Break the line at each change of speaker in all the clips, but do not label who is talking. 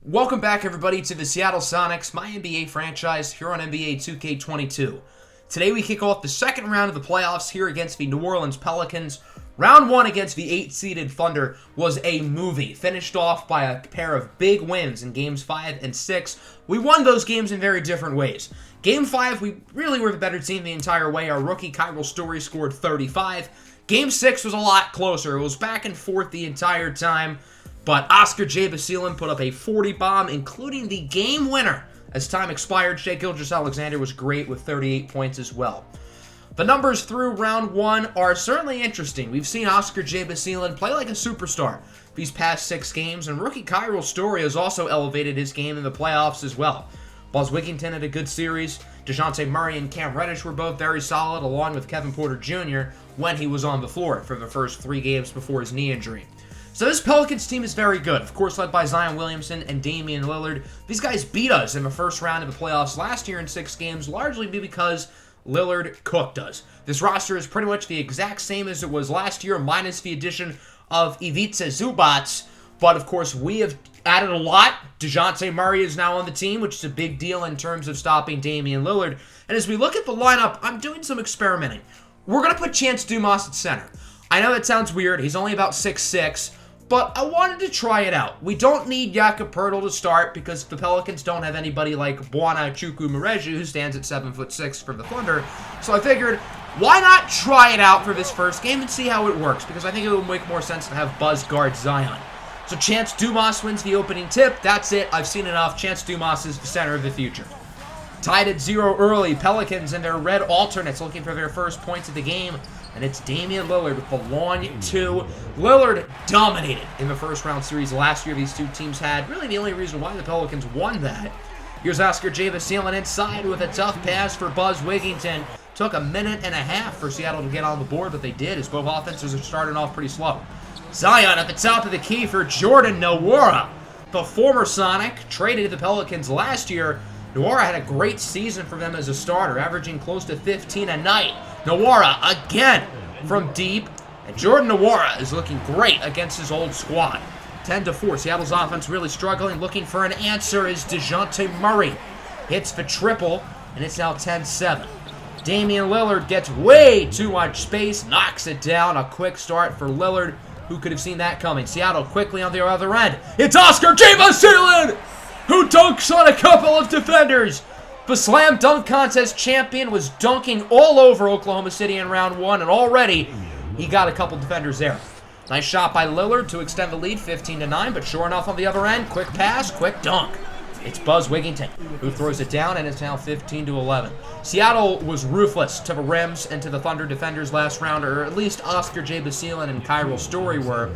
Welcome back, everybody, to the Seattle Sonics, MyNBA franchise here on NBA 2K22. Today we kick off the second round of the playoffs here against the New Orleans Pelicans. Round 1 against the 8-seeded Thunder was a movie, finished off by a pair of big wins in Games 5 and 6. We won those games in very different ways. Game 5, we really were the better team the entire way. Our rookie Kyril Story scored 35. Game 6 was a lot closer. It was back and forth the entire time. But Oscar J. Basilin put up a 40 bomb, including the game winner. As time expired, Shai Gilgeous-Alexander was great with 38 points as well. The numbers through round 1 are certainly interesting. We've seen Oscar J. Basilin play like a superstar these past 6 games, and rookie Kyril Story has also elevated his game in the playoffs as well. Buzz Wigginton had a good series. DeJounte Murray and Cam Reddish were both very solid, along with Kevin Porter Jr. when he was on the floor for the first 3 games before his knee injury. So this Pelicans team is very good, of course led by Zion Williamson and Damian Lillard. These guys beat us in the first round of the playoffs last year in 6 games, largely because Lillard cooked us. This roster is pretty much the exact same as it was last year, minus the addition of Ivica Zubac. But of course, we have added a lot. DeJounte Murray is now on the team, which is a big deal in terms of stopping Damian Lillard. And as we look at the lineup, I'm doing some experimenting. We're going to put Chance Dumas at center. I know that sounds weird. He's only about 6'6", but I wanted to try it out. We don't need Jakob Poeltl to start because the Pelicans don't have anybody like Bwana Chukwumereju, who stands at 7'6" for the Thunder. So I figured, why not try it out for this first game and see how it works? Because I think it would make more sense to have Buzz guard Zion. So Chance Dumas wins the opening tip. That's it. I've seen enough. Chance Dumas is the center of the future. Tied at 0 early, Pelicans and their red alternates looking for their first points of the game. And it's Damian Lillard with the long 2. Lillard dominated in the first round series last year these two teams had. Really the only reason why the Pelicans won that. Here's Oscar J. Basilin inside with a tough pass for Buzz Wigginton. Took a minute and a half for Seattle to get on the board, but they did as both offenses are starting off pretty slow. Zion at the top of the key for Jordan Nwora. The former Sonic traded to the Pelicans last year. Nwora had a great season for them as a starter, averaging close to 15 a night. Nwora again from deep, and Jordan Nwora is looking great against his old squad. 10-4, Seattle's offense really struggling, looking for an answer as DeJounte Murray hits the triple, and it's now 10-7. Damian Lillard gets way too much space, knocks it down. A quick start for Lillard. Who could have seen that coming? Seattle quickly on the other end. It's Oscar J. Basilin, who dunks on a couple of defenders. The slam dunk contest champion was dunking all over Oklahoma City in round 1, and already he got a couple defenders there. Nice shot by Lillard to extend the lead 15-9, but sure enough on the other end, quick pass, quick dunk. It's Buzz Wigginton who throws it down, and it's now 15-11. Seattle was ruthless to the Rims and to the Thunder defenders last round, or at least Oscar J. Basilin and Kyril Story were.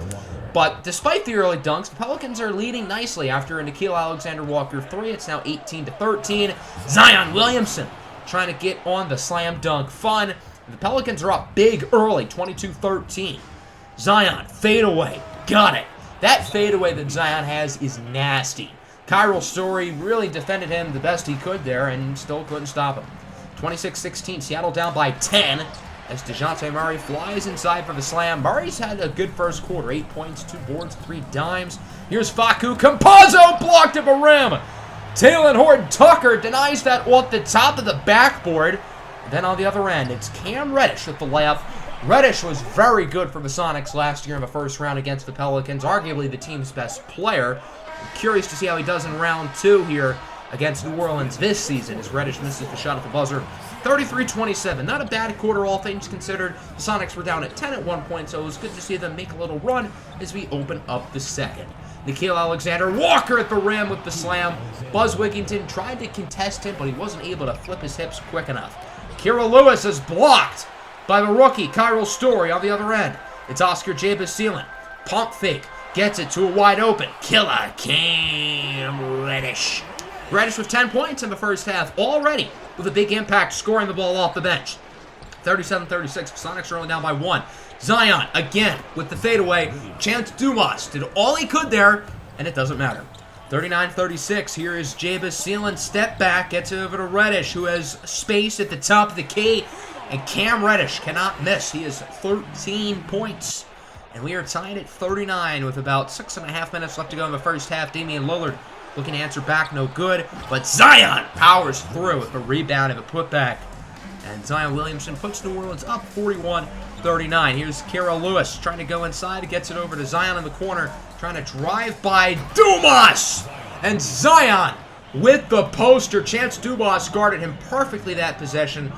But despite the early dunks, the Pelicans are leading nicely after a Nickeil Alexander-Walker 3. It's now 18-13. Zion Williamson trying to get on the slam dunk fun. The Pelicans are up big early, 22-13. Zion, fadeaway, got it. That fadeaway that Zion has is nasty. Kyril Story really defended him the best he could there and still couldn't stop him. 26-16, Seattle down by 10. As DeJounte Murray flies inside for the slam. Murray's had a good first quarter. 8 points, 2 boards, 3 dimes. Here's Facu Campazzo, blocked at the rim. Talen Horton-Tucker denies that off the top of the backboard. And then on the other end, it's Cam Reddish with the layup. Reddish was very good for the Sonics last year in the first round against the Pelicans. Arguably the team's best player. I'm curious to see how he does in round 2 here against New Orleans this season as Reddish misses the shot at the buzzer. 33-27. Not a bad quarter, all things considered. The Sonics were down at 10 at one point, so it was good to see them make a little run as we open up the second. Nickeil Alexander-Walker at the rim with the slam. Buzz Wigginton tried to contest him, but he wasn't able to flip his hips quick enough. Kira Lewis is blocked by the rookie Kyril Story on the other end. It's Oscar J. Basilin. Pump fake. Gets it to a wide open. Killer Cam Reddish. Reddish with 10 points in the first half already, with a big impact scoring the ball off the bench. 37-36, Sonics are only down by 1. Zion, again, with the fadeaway. Chance Dumas did all he could there, and it doesn't matter. 39-36, here is J. Basilin, step back, gets it over to Reddish, who has space at the top of the key, and Cam Reddish cannot miss. He has 13 points. And we are tied at 39 with about 6.5 minutes left to go in the first half. Damian Lillard Looking to answer back, no good. But Zion powers through with a rebound and a putback. And Zion Williamson puts New Orleans up 41-39. Here's Kira Lewis trying to go inside. Gets it over to Zion in the corner. Trying to drive by Dumas. And Zion with the poster. Chance Dumas guarded him perfectly that possession.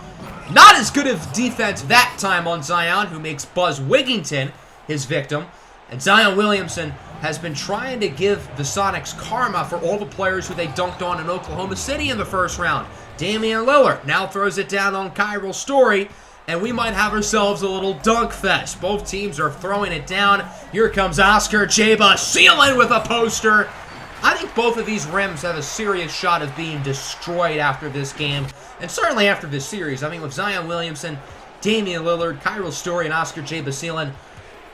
Not as good of defense that time on Zion, who makes Buzz Wigginton his victim. And Zion Williamson has been trying to give the Sonics karma for all the players who they dunked on in Oklahoma City in the first round. Damian Lillard now throws it down on Kyril Story, and we might have ourselves a little dunk fest. Both teams are throwing it down. Here comes Oscar Jabasielen with a poster. I think both of these rims have a serious shot of being destroyed after this game, and certainly after this series. I mean, with Zion Williamson, Damian Lillard, Kyril Story, and Oscar Jabasielen,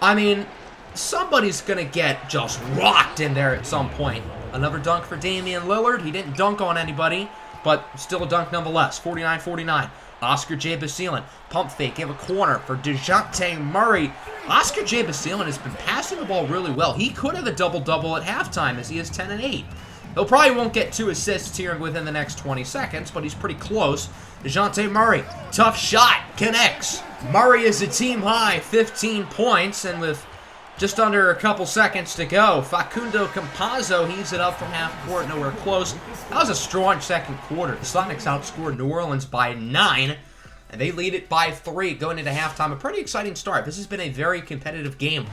I mean, somebody's going to get just rocked in there at some point. Another dunk for Damian Lillard. He didn't dunk on anybody, but still a dunk nonetheless. 49-49. Oscar Jabasielen, pump fake, give a corner for DeJounte Murray. Oscar Jabasielen has been passing the ball really well. He could have a double-double at halftime as he is 10 and 8. He'll probably won't get 2 assists here within the next 20 seconds, but he's pretty close. DeJounte Murray, tough shot, connects. Murray is a team high, 15 points, and with just under a couple seconds to go, Facundo Campazzo heaves it up from half court, nowhere close. That was a strong second quarter. The Sonics outscored New Orleans by 9, and they lead it by 3 going into halftime. A pretty exciting start. This has been a very competitive game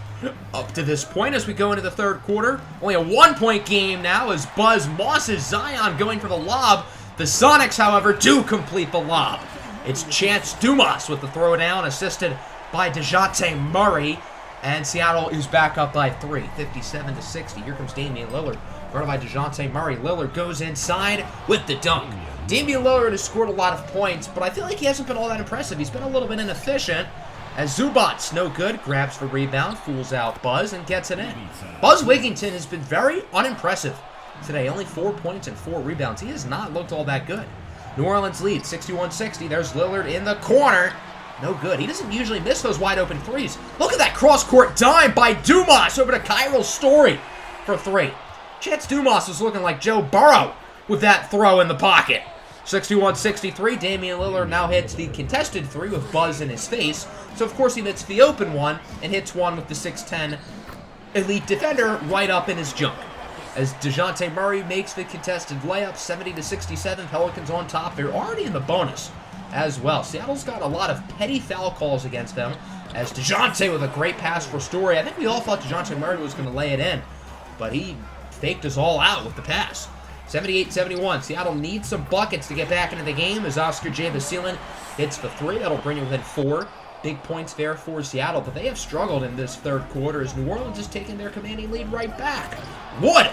up to this point as we go into the third quarter. Only a 1-point game now as Buzz mosses Zion going for the lob. The Sonics, however, do complete the lob. It's Chance Dumas with the throwdown, assisted by DeJounte Murray. And Seattle is back up by 3, 57-60. Here comes Damian Lillard, guarded by DeJounte Murray. Lillard goes inside with the dunk. Damian Lillard has scored a lot of points, but I feel like he hasn't been all that impressive. He's been a little bit inefficient. As Zubats, no good, grabs the rebound, fools out Buzz, and gets it in. Buzz Wigginton has been very unimpressive today. Only 4 points and 4 rebounds. He has not looked all that good. New Orleans leads 61-60. There's Lillard in the corner. No good. He doesn't usually miss those wide open threes. Look at that cross-court dime by Dumas over to Kyril Story for 3. Chance Dumas is looking like Joe Burrow with that throw in the pocket. 61-63. Damian Lillard now hits the contested 3 with Buzz in his face. So, of course, he hits the open one and hits one with the 6'10 elite defender right up in his junk. As DeJounte Murray makes the contested layup, 70-67. Pelicans on top. They're already in the bonus as well. Seattle's got a lot of petty foul calls against them, as DeJounte with a great pass for Story. I think we all thought DeJounte Murray was going to lay it in, but he faked us all out with the pass. 78-71. Seattle needs some buckets to get back into the game as Oscar Jabasielen hits the 3. That'll bring you within 4. Big points there for Seattle, but they have struggled in this third quarter as New Orleans is taking their commanding lead right back. Wood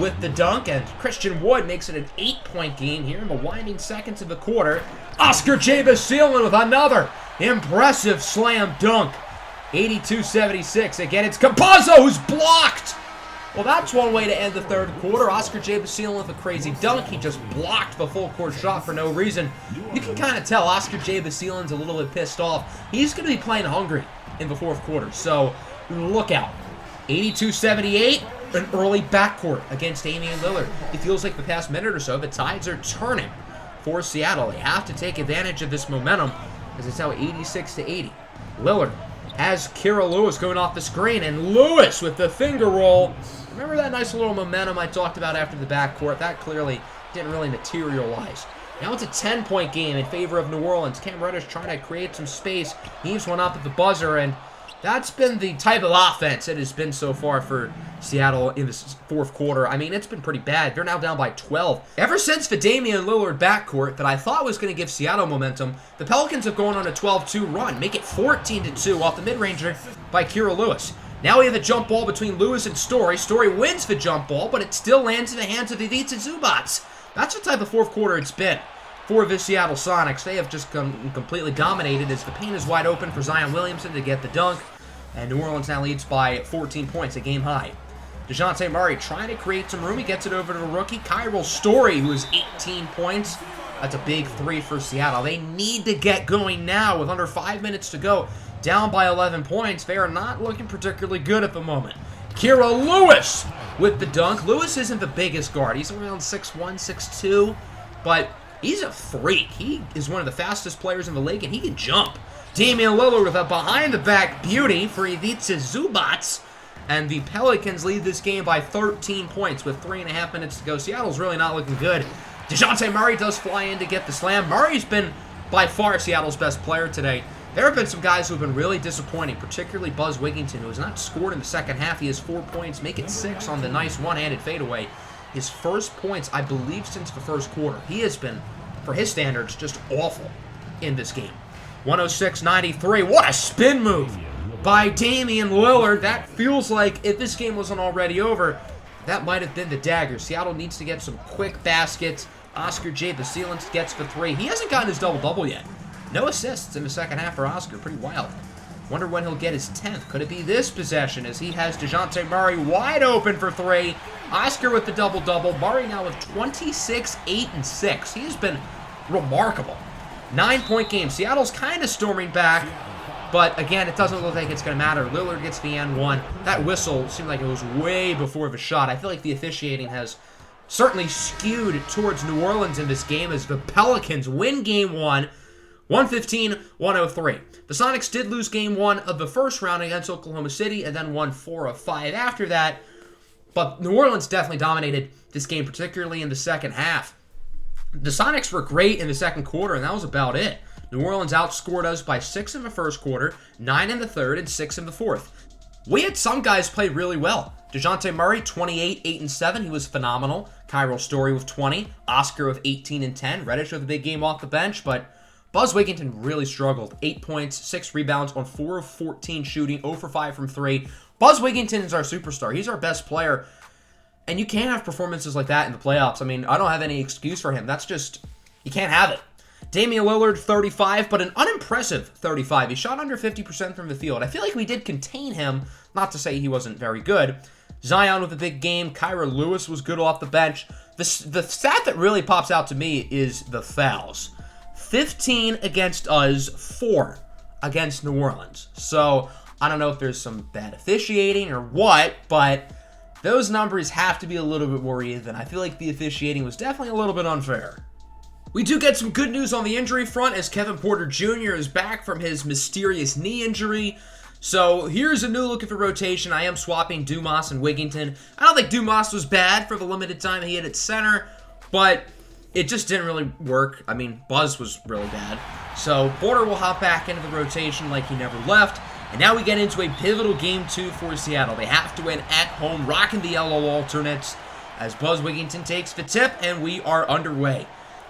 with the dunk, and Christian Wood makes it an 8-point game here in the winding seconds of the quarter. Oscar Jabasielen with another impressive slam dunk. 82-76. Again, it's Campazzo who's blocked. Well, that's one way to end the third quarter. Oscar Jabasielen with a crazy dunk. He just blocked the full court shot for no reason. You can kind of tell Oscar Jabasielen's a little bit pissed off. He's going to be playing hungry in the fourth quarter, so look out. 82-78, an early backcourt against Damian Lillard. It feels like the past minute or so, the tides are turning for Seattle. They have to take advantage of this momentum as it's now 86-80. Lillard has Kira Lewis going off the screen, and Lewis with the finger roll. Remember that nice little momentum I talked about after the backcourt? That clearly didn't really materialize. Now it's a 10-point game in favor of New Orleans. Cam Reddish trying to create some space. Heaves one up at the buzzer, and that's been the type of offense it has been so far for Seattle in this fourth quarter. I mean, it's been pretty bad. They're now down by 12. Ever since the Damian Lillard backcourt that I thought was going to give Seattle momentum, the Pelicans have gone on a 12-2 run, make it 14-2 off the mid-ranger by Kira Lewis. Now we have a jump ball between Lewis and Story. Story wins the jump ball, but it still lands in the hands of Ivica Zubats. That's the type of fourth quarter it's been for the Seattle Sonics. They have just completely dominated as the paint is wide open for Zion Williamson to get the dunk. And New Orleans now leads by 14 points, a game high. DeJounte Murray trying to create some room. He gets it over to the rookie, Kyril Story, who is 18 points. That's a big 3 for Seattle. They need to get going now with under 5 minutes to go. Down by 11 points. They are not looking particularly good at the moment. Kira Lewis with the dunk. Lewis isn't the biggest guard. He's around 6'1", 6'2", but he's a freak. He is one of the fastest players in the league, and he can jump. Damian Lillard with a behind-the-back beauty for Ivica Zubac. And the Pelicans lead this game by 13 points with 3.5 minutes to go. Seattle's really not looking good. DeJounte Murray does fly in to get the slam. Murray's been by far Seattle's best player today. There have been some guys who have been really disappointing, particularly Buzz Wigginton, who has not scored in the second half. He has 4 points, make it 6 on the nice one-handed fadeaway. His first points, I believe, since the first quarter. He has been, for his standards, just awful in this game. 106-93. What a spin move by Damian Lillard. That feels like, if this game wasn't already over, that might have been the dagger. Seattle needs to get some quick baskets. Oscar J. Basilans gets the 3. He hasn't gotten his double-double yet. No assists in the second half for Oscar. Pretty wild. Wonder when he'll get his 10th. Could it be this possession as he has DeJounte Murray wide open for 3? Oscar with the double-double. Murray now with 26, 8, and 6. He has been remarkable. 9-point game. Seattle's kind of storming back, but again, it doesn't look like it's going to matter. Lillard gets the N1. That whistle seemed like it was way before the shot. I feel like the officiating has certainly skewed towards New Orleans in this game as the Pelicans win Game 1, 115-103. The Sonics did lose Game 1 of the first round against Oklahoma City and then won 4 of 5 after that, but New Orleans definitely dominated this game, particularly in the second half. The Sonics were great in the second quarter, and that was about it. New Orleans outscored us by 6 in the first quarter, 9 in the third, and 6 in the fourth. We had some guys play really well. DeJounte Murray, 28, 8, and 7. He was phenomenal. Kyril Story with 20. Oscar with 18 and 10. Reddish with a big game off the bench, but Buzz Wigginton really struggled. 8 points, 6 rebounds on 4 of 14 shooting, 0 for 5 from 3. Buzz Wigginton is our superstar. He's our best player. And you can't have performances like that in the playoffs. I mean, I don't have any excuse for him. That's just, you can't have it. Damian Lillard, 35, but an unimpressive 35. He shot under 50% from the field. I feel like we did contain him, not to say he wasn't very good. Zion with a big game. Kyra Lewis was good off the bench. The stat that really pops out to me is the fouls. 15 against us, 4 against New Orleans. So, I don't know if there's some bad officiating or what, but those numbers have to be a little bit worrying, and I feel like the officiating was definitely a little bit unfair. We do get some good news on the injury front as Kevin Porter Jr. is back from his mysterious knee injury. So here's a new look at the rotation. I am swapping Dumas and Wigginton. I don't think Dumas was bad for the limited time he had at center, but it just didn't really work. I mean, Buzz was really bad. So Porter will hop back into the rotation like he never left. And now we get into a pivotal Game 2 for Seattle. They have to win at home, rocking the yellow alternates as Buzz Wigginton takes the tip, and we are underway.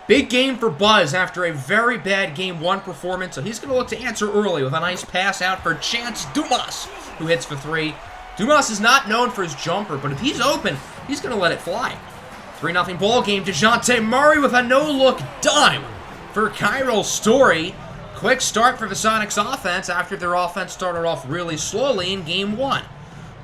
Big game for Buzz after a very bad Game 1 performance, so he's going to look to answer early with a nice pass out for Chance Dumas, who hits for 3. Dumas is not known for his jumper, but if he's open, he's going to let it fly. 3-0 ball game. DeJounte Murray with a no-look dime for Kyril Story. Quick start for the Sonics offense after their offense started off really slowly in Game 1.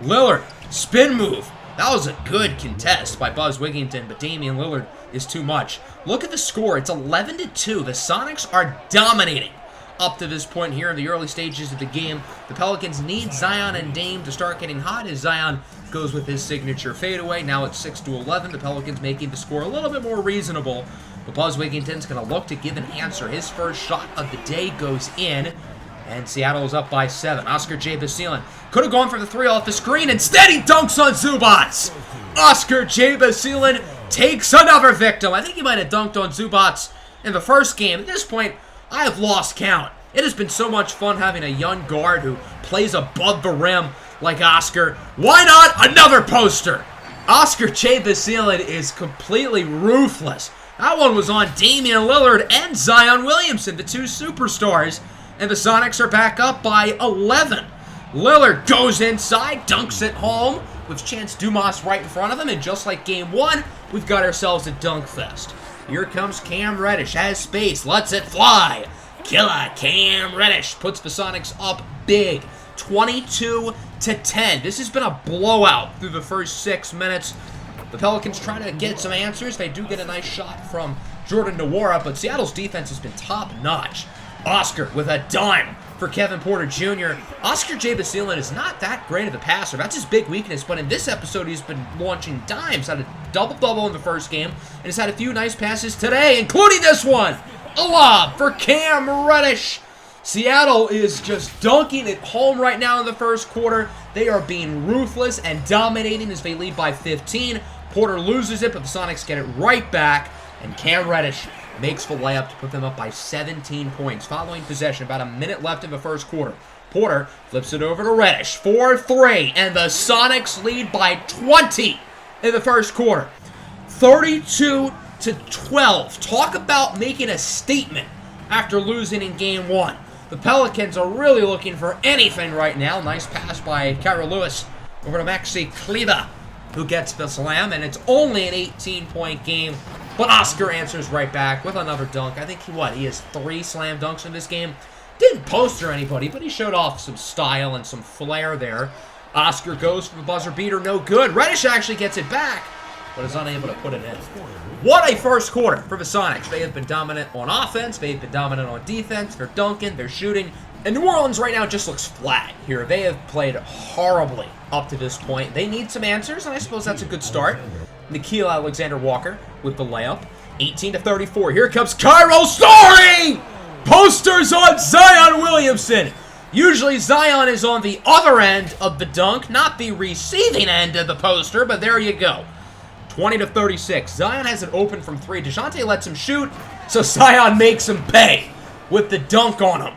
Lillard, spin move. That was a good contest by Buzz Wigginton, but Damian Lillard is too much. Look at the score. It's 11-2. The Sonics are dominating up to this point here in the early stages of the game. The Pelicans need Zion and Dame to start getting hot as Zion goes with his signature fadeaway. Now it's 6-11. The Pelicans making the score a little bit more reasonable. But Buzz Wigginton's going to look to give an answer. His first shot of the day goes in, and Seattle is up by 7. Oscar J. Basilans could have gone for the 3 off the screen. Instead, he dunks on Zubac. Oscar J. Basilans takes another victim. I think he might have dunked on Zubac in the first game. At this point, I have lost count. It has been so much fun having a young guard who plays above the rim like Oscar. Why not another poster? Oscar J. Basilans is completely ruthless. That one was on Damian Lillard and Zion Williamson, the 2 superstars. And the Sonics are back up by 11. Lillard goes inside, dunks it home with Chance Dumas right in front of him. And just like Game 1, we've got ourselves a dunk fest. Here comes Cam Reddish, has space, lets it fly. Killer Cam Reddish puts the Sonics up big, 22-10. This has been a blowout through the first 6 minutes. The Pelicans trying to get some answers. They do get a nice shot from Jordan Nwora, but Seattle's defense has been top-notch. Oscar with a dime for Kevin Porter Jr. Oscar J. Basilin is not that great of a passer. That's his big weakness, but in this episode, he's been launching dimes. Had a double-double in the first game, and has had a few nice passes today, including this one. A lob for Cam Reddish. Seattle is just dunking it home right now in the first quarter. They are being ruthless and dominating as they lead by 15. Porter loses it, but the Sonics get it right back, and Cam Reddish makes the layup to put them up by 17 points. Following possession, about a minute left in the first quarter. Porter flips it over to Reddish for 3, and the Sonics lead by 20 in the first quarter. 32-12. Talk about making a statement after losing in game 1. The Pelicans are really looking for anything right now. Nice pass by Kyra Lewis over to Maxi Kleber, who gets the slam, and it's only an 18-point game. But Oscar answers right back with another dunk. I think he has 3 slam dunks in this game. Didn't poster anybody, but he showed off some style and some flair there. Oscar goes for the buzzer beater, no good. Reddish actually gets it back, but is unable to put it in. What a first quarter for the Sonics. They have been dominant on offense. They've been dominant on defense. They're dunking. They're shooting. And New Orleans right now just looks flat here. They have played horribly up to this point. They need some answers, and I suppose that's a good start. Nickeil Alexander-Walker with the layup. 18-34. Here comes Cairo Story! Posters on Zion Williamson. Usually Zion is on the other end of the dunk, not the receiving end of the poster, but there you go. 20-36. Zion has it open from 3. DeJounte lets him shoot, so Zion makes him pay with the dunk on him.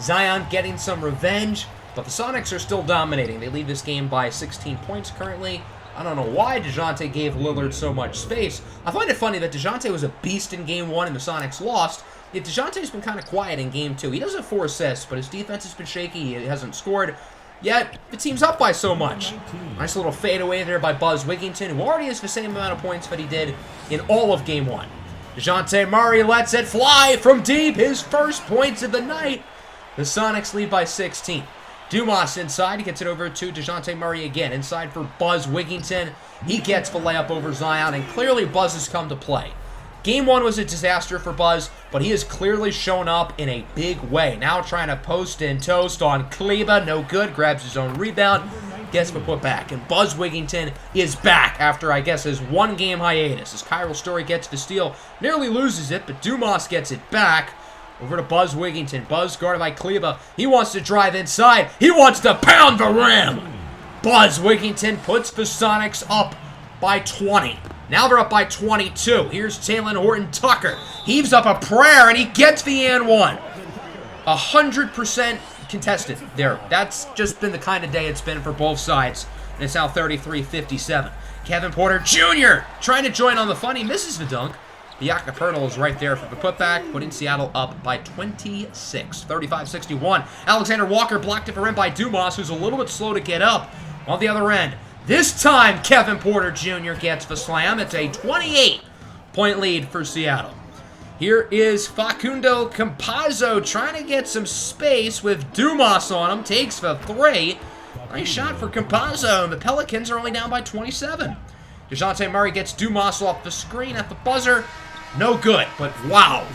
Zion getting some revenge, but the Sonics are still dominating. They lead this game by 16 points currently. I don't know why DeJounte gave Lillard so much space. I find it funny that DeJounte was a beast in game 1 and the Sonics lost, yet DeJounte's been kind of quiet in game 2. He does have 4 assists, but his defense has been shaky. He hasn't scored, yet the team's up by so much. Nice little fadeaway there by Buzz Wigginton, who already has the same amount of points that he did in all of game 1. DeJounte Murray lets it fly from deep, his first points of the night. The Sonics lead by 16. Dumas inside. He gets it over to DeJounte Murray again. Inside for Buzz Wigginton. He gets the layup over Zion, and clearly Buzz has come to play. Game 1 was a disaster for Buzz, but he has clearly shown up in a big way. Now trying to post and toast on Kleber. No good. Grabs his own rebound. Gets the putback. And Buzz Wigginton is back after, I guess, his 1-game hiatus. As Cairo Story gets the steal. Nearly loses it, but Dumas gets it back. Over to Buzz Wigginton. Buzz guarded by Kleber. He wants to drive inside. He wants to pound the rim. Buzz Wigginton puts the Sonics up by 20. Now they're up by 22. Here's Talen Horton-Tucker. Heaves up a prayer, and he gets the and 1. 100% contested there. That's just been the kind of day it's been for both sides. And it's now 33-57. Kevin Porter Jr. trying to join on the fun. He misses the dunk. Biaka Pirtle is right there for the putback, putting Seattle up by 26, 35-61. Alexander Walker blocked it for him by Dumas, who's a little bit slow to get up on the other end. This time, Kevin Porter Jr. gets the slam. It's a 28-point lead for Seattle. Here is Facundo Campazzo trying to get some space with Dumas on him. Takes the 3. Nice shot for Campazzo, and the Pelicans are only down by 27. DeJounte Murray gets Dumas off the screen at the buzzer. No good, but wow,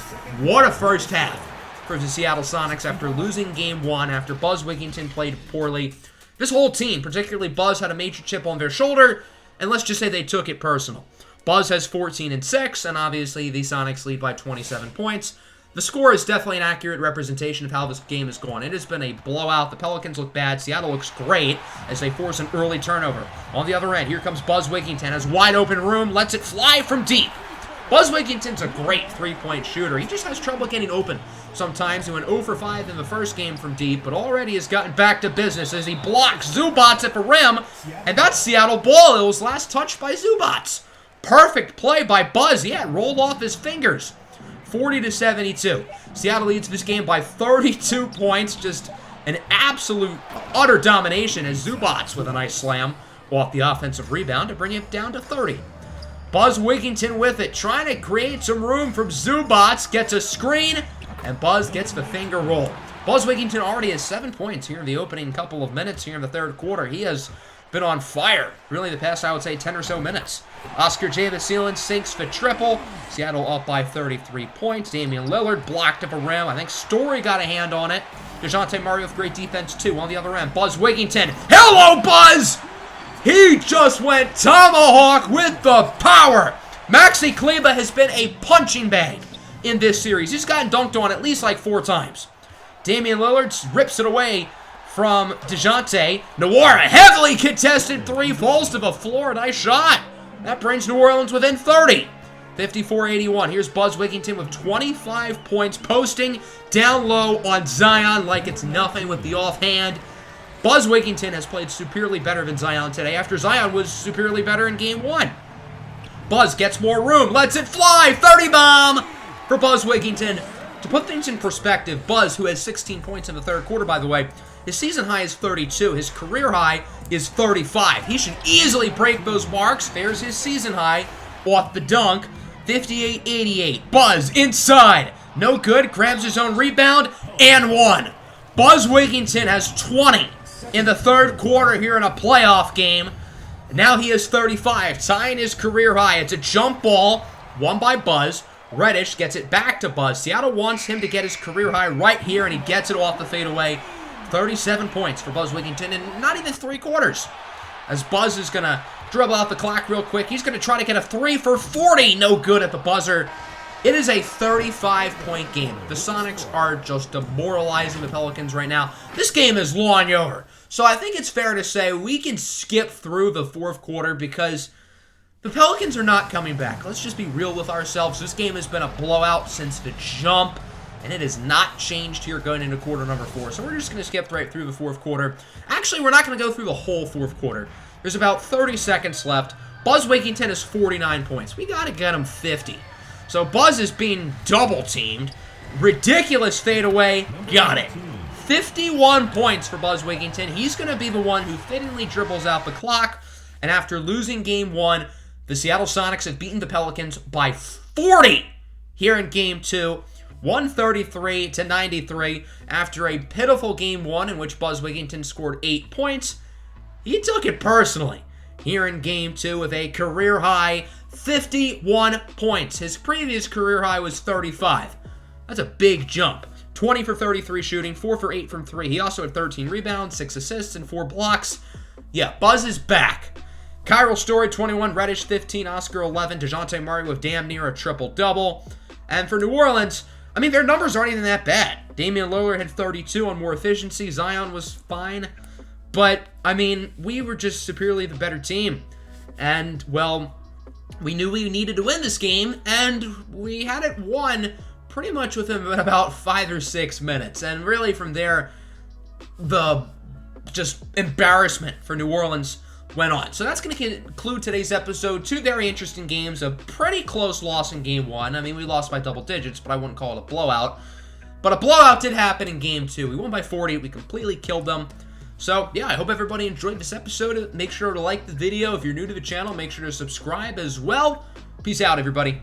what a first half for the Seattle Sonics after losing game 1, after Buzz Wigginton played poorly. This whole team, particularly Buzz, had a major chip on their shoulder, and let's just say they took it personal. Buzz has 14-6, and obviously the Sonics lead by 27 points. The score is definitely an accurate representation of how this game is going. It has been a blowout. The Pelicans look bad. Seattle looks great as they force an early turnover. On the other end, here comes Buzz Wigginton. Has wide open room, lets it fly from deep. Buzz Wigginton's a great three-point shooter. He just has trouble getting open sometimes. He went 0 for 5 in the first game from deep, but already has gotten back to business as he blocks Zubats at the rim, and that's Seattle ball. It was last touched by Zubats. Perfect play by Buzz. He had rolled off his fingers. 40-72. Seattle leads this game by 32 points. Just an absolute, utter domination as Zubats with a nice slam off the offensive rebound to bring it down to 30. Buzz Wigginton with it, trying to create some room from Zubats. Gets a screen, and Buzz gets the finger roll. Buzz Wigginton already has 7 points here in the opening couple of minutes here in the third quarter. He has been on fire, really the past, I would say, 10 or so minutes. Oscar J. Basilin sinks the triple. Seattle up by 33 points. Damian Lillard blocked at the rim. I think Story got a hand on it. DeJounte Murray with great defense, too. On the other end, Buzz Wigginton. Hello, Buzz! He just went tomahawk with the power. Maxi Kleber has been a punching bag in this series. He's gotten dunked on at least like 4 times. Damian Lillard rips it away from DeJounte. Nwora, heavily contested 3, falls to the floor. Nice shot. That brings New Orleans within 30. 54-81. Here's Buzz Wigginton with 25 points, posting down low on Zion like it's nothing with the offhand. Buzz Wigginton has played superiorly better than Zion today after Zion was superiorly better in Game 1. Buzz gets more room, lets it fly, 30 bomb for Buzz Wigginton. To put things in perspective, Buzz, who has 16 points in the third quarter, by the way, his season high is 32. His career high is 35. He should easily break those marks. There's his season high off the dunk. 58-88. Buzz inside. No good. Grabs his own rebound and 1. Buzz Wigginton has 20 in the third quarter here in a playoff game. Now he is 35, tying his career high. It's a jump ball, won by Buzz. Reddish gets it back to Buzz. Seattle wants him to get his career high right here, and he gets it off the fadeaway. 37 points for Buzz Wigginton in not even 3 quarters. As Buzz is going to dribble out the clock real quick. He's going to try to get a 3 for 40. No good at the buzzer. It is a 35-point game. The Sonics are just demoralizing the Pelicans right now. This game is long over. So I think it's fair to say we can skip through the fourth quarter because the Pelicans are not coming back. Let's just be real with ourselves. This game has been a blowout since the jump, and it has not changed here going into quarter number 4. So we're just going to skip right through the fourth quarter. Actually, we're not going to go through the whole fourth quarter. There's about 30 seconds left. Buzz Wigginton has 49 points. We got to get him 50. So Buzz is being double-teamed. Ridiculous fadeaway. Got it. 51 points for Buzz Wigginton. He's going to be the one who fittingly dribbles out the clock. And after losing Game 1, the Seattle Sonics have beaten the Pelicans by 40 here in Game 2. 133-93 after a pitiful Game 1 in which Buzz Wigginton scored 8 points. He took it personally here in Game 2 with a career-high 51 points. His previous career high was 35. That's a big jump. 20 for 33 shooting, 4 for 8 from 3. He also had 13 rebounds, 6 assists, and 4 blocks. Yeah, Buzz is back. Kyril Story, 21. Reddish, 15. Oscar, 11. DeJounte Murray with damn near a triple-double. And for New Orleans, I mean, their numbers aren't even that bad. Damian Lillard had 32 on more efficiency. Zion was fine. But, I mean, we were just superiorly the better team. And, well, we knew we needed to win this game, and we had it won pretty much within about 5 or 6 minutes. And really from there, the just embarrassment for New Orleans went on. So that's going to conclude today's episode. 2 very interesting games. A pretty close loss in Game 1. I mean, we lost by double digits, but I wouldn't call it a blowout. But a blowout did happen in Game 2. We won by 40. We completely killed them. So, yeah, I hope everybody enjoyed this episode. Make sure to like the video. If you're new to the channel, make sure to subscribe as well. Peace out, everybody.